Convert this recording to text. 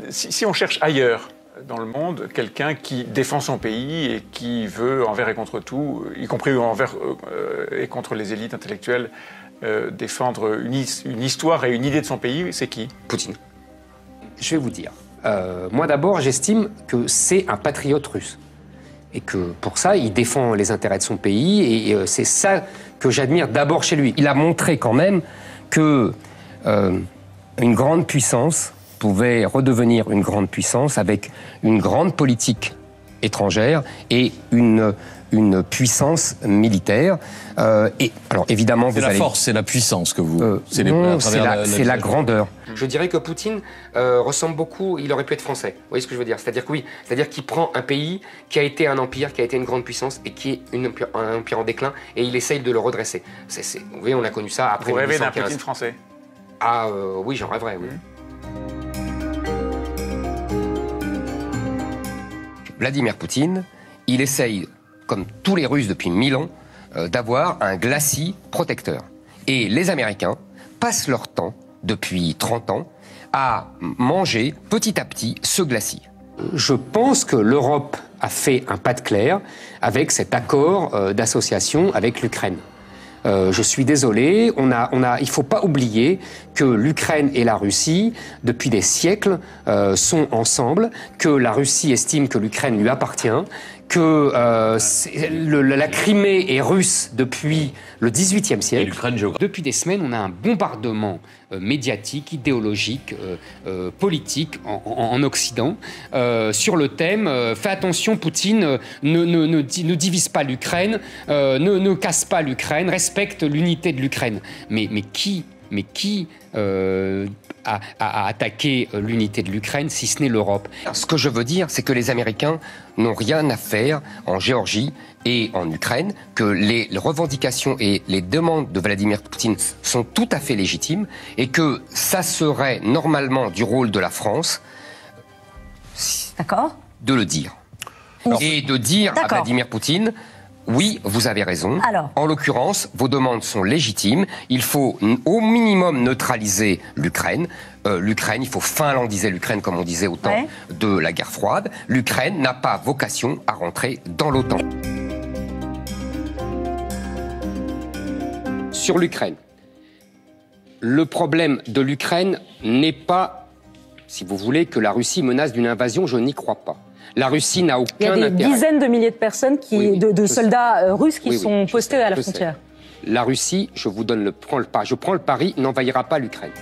Si on cherche ailleurs dans le monde quelqu'un qui défend son pays et qui veut, envers et contre tout, y compris envers et contre les élites intellectuelles, défendre une histoire et une idée de son pays, c'est qui? Poutine. Je vais vous dire. Moi d'abord, j'estime que c'est un patriote russe. Et que pour ça, il défend les intérêts de son pays. Et c'est ça que j'admire d'abord chez lui. Il a montré quand même que une grande puissance pouvait redevenir une grande puissance avec une grande politique étrangère et une puissance militaire. Et alors évidemment, c'est la force, c'est la puissance que vous célébrez. Non, c'est la grandeur. Je dirais que Poutine ressemble beaucoup. Il aurait pu être français. Vous voyez ce que je veux dire? C'est-à-dire que oui, c'est-à-dire qu'il prend un pays qui a été un empire, qui a été une grande puissance et qui est un empire en déclin, et il essaye de le redresser. Vous voyez, on a connu ça après. Vous rêvez d'un Poutine français? Ah oui, j'en rêverais. Oui. Vladimir Poutine, il essaye, comme tous les Russes depuis 1000 ans, d'avoir un glacis protecteur. Et les Américains passent leur temps, depuis 30 ans, à manger petit à petit ce glacis. Je pense que l'Europe a fait un pas de clair avec cet accord d'association avec l'Ukraine. Je suis désolé, il ne faut pas oublier que l'Ukraine et la Russie, depuis des siècles, sont ensemble, que la Russie estime que l'Ukraine lui appartient, que la Crimée est russe depuis le XVIIIe siècle. Depuis des semaines, on a un bombardement médiatique, idéologique, politique en Occident sur le thème fais attention, Poutine ne divise pas l'Ukraine, ne casse pas l'Ukraine, respecte l'unité de l'Ukraine. Mais qui a attaqué l'unité de l'Ukraine si ce n'est l'Europe? Ce que je veux dire, c'est que les Américains n'ont rien à faire en Géorgie et en Ukraine, que les revendications et les demandes de Vladimir Poutine sont tout à fait légitimes et que ça serait normalement du rôle de la France de le dire. Et de dire à Vladimir Poutine: oui, vous avez raison. En l'occurrence, vos demandes sont légitimes. Il faut au minimum neutraliser l'Ukraine. Il faut finlandiser l'Ukraine, comme on disait au temps de la guerre froide. L'Ukraine n'a pas vocation à rentrer dans l'OTAN. Sur l'Ukraine, le problème de l'Ukraine n'est pas, si vous voulez, que la Russie menace d'une invasion. Je n'y crois pas. La Russie n'a aucun intérêt. Il y a des dizaines de milliers de personnes, de soldats russes qui sont postés à la frontière. La Russie, je prends le pari, n'envahira pas l'Ukraine.